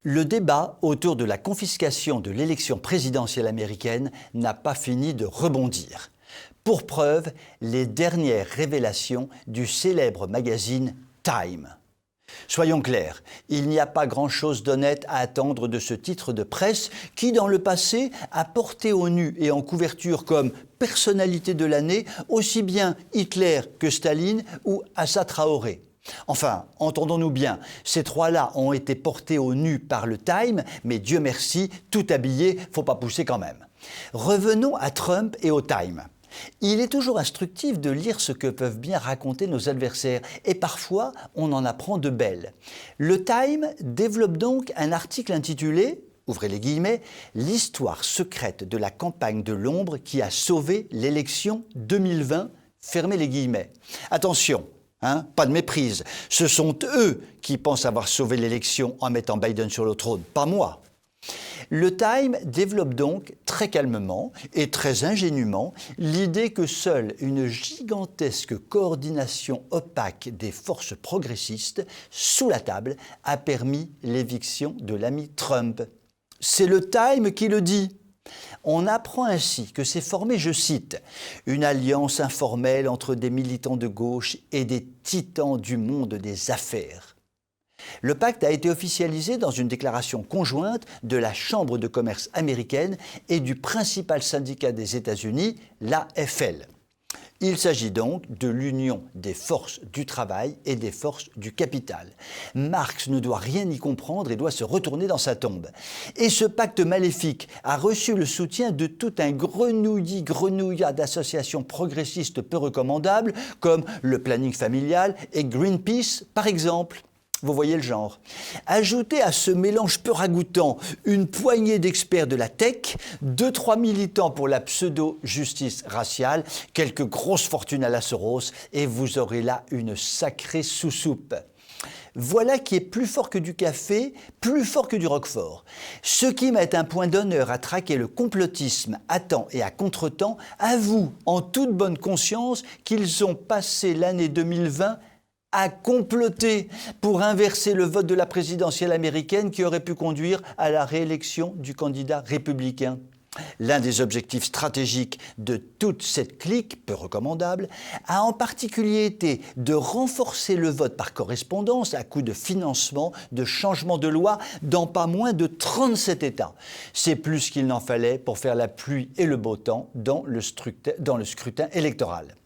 Le débat autour de la confiscation de l'élection présidentielle américaine n'a pas fini de rebondir. Pour preuve, les dernières révélations du célèbre magazine Time. Soyons clairs, il n'y a pas grand-chose d'honnête à attendre de ce titre de presse qui, dans le passé, a porté au nu et en couverture comme personnalité de l'année aussi bien Hitler que Staline ou Assa Traoré. Enfin, entendons-nous bien, ces trois-là ont été portés au nu par le Time, mais Dieu merci, tout habillé, faut pas pousser quand même. Revenons à Trump et au Time. Il est toujours instructif de lire ce que peuvent bien raconter nos adversaires et parfois on en apprend de belles. Le Time développe donc un article intitulé, ouvrez les guillemets, « L'histoire secrète de la campagne de l'ombre qui a sauvé l'élection 2020 », fermez les guillemets. Attention, pas de méprise, ce sont eux qui pensent avoir sauvé l'élection en mettant Biden sur le trône, pas moi. Le Time développe donc très calmement et très ingénument l'idée que seule une gigantesque coordination opaque des forces progressistes sous la table a permis l'éviction de l'ami Trump. C'est le Time qui le dit. On apprend ainsi que s'est formée, je cite, « une alliance informelle entre des militants de gauche et des titans du monde des affaires ». Le pacte a été officialisé dans une déclaration conjointe de la Chambre de commerce américaine et du principal syndicat des États-Unis, l'AFL. Il s'agit donc de l'union des forces du travail et des forces du capital. Marx ne doit rien y comprendre et doit se retourner dans sa tombe. Et ce pacte maléfique a reçu le soutien de tout un grenouillat d'associations progressistes peu recommandables, comme le planning familial et Greenpeace, par exemple. Vous voyez le genre. Ajoutez à ce mélange peu ragoûtant une poignée d'experts de la tech, 2-3 militants pour la pseudo-justice raciale, quelques grosses fortunes à la Soros, et vous aurez là une sacrée sous-soupe. Voilà qui est plus fort que du café, plus fort que du roquefort. Ceux qui mettent un point d'honneur à traquer le complotisme à temps et à contre-temps avouent en toute bonne conscience qu'ils ont passé l'année 2020 à comploter pour inverser le vote de la présidentielle américaine qui aurait pu conduire à la réélection du candidat républicain. L'un des objectifs stratégiques de toute cette clique, peu recommandable, a en particulier été de renforcer le vote par correspondance à coup de financement, de changement de loi dans pas moins de 37 États. C'est plus qu'il n'en fallait pour faire la pluie et le beau temps dans le scrutin électoral.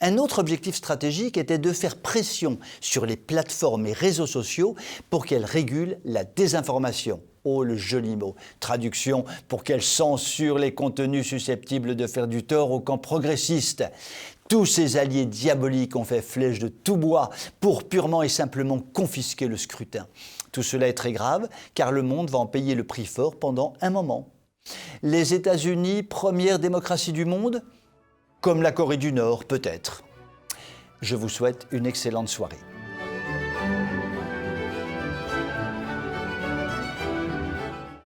Un autre objectif stratégique était de faire pression sur les plateformes et réseaux sociaux pour qu'elles régulent la désinformation. Oh, le joli mot. Traduction, pour qu'elles censurent les contenus susceptibles de faire du tort au camp progressiste. Tous ces alliés diaboliques ont fait flèche de tout bois pour purement et simplement confisquer le scrutin. Tout cela est très grave, car le monde va en payer le prix fort pendant un moment. Les États-Unis, première démocratie du monde ? Comme la Corée du Nord, peut-être. Je vous souhaite une excellente soirée.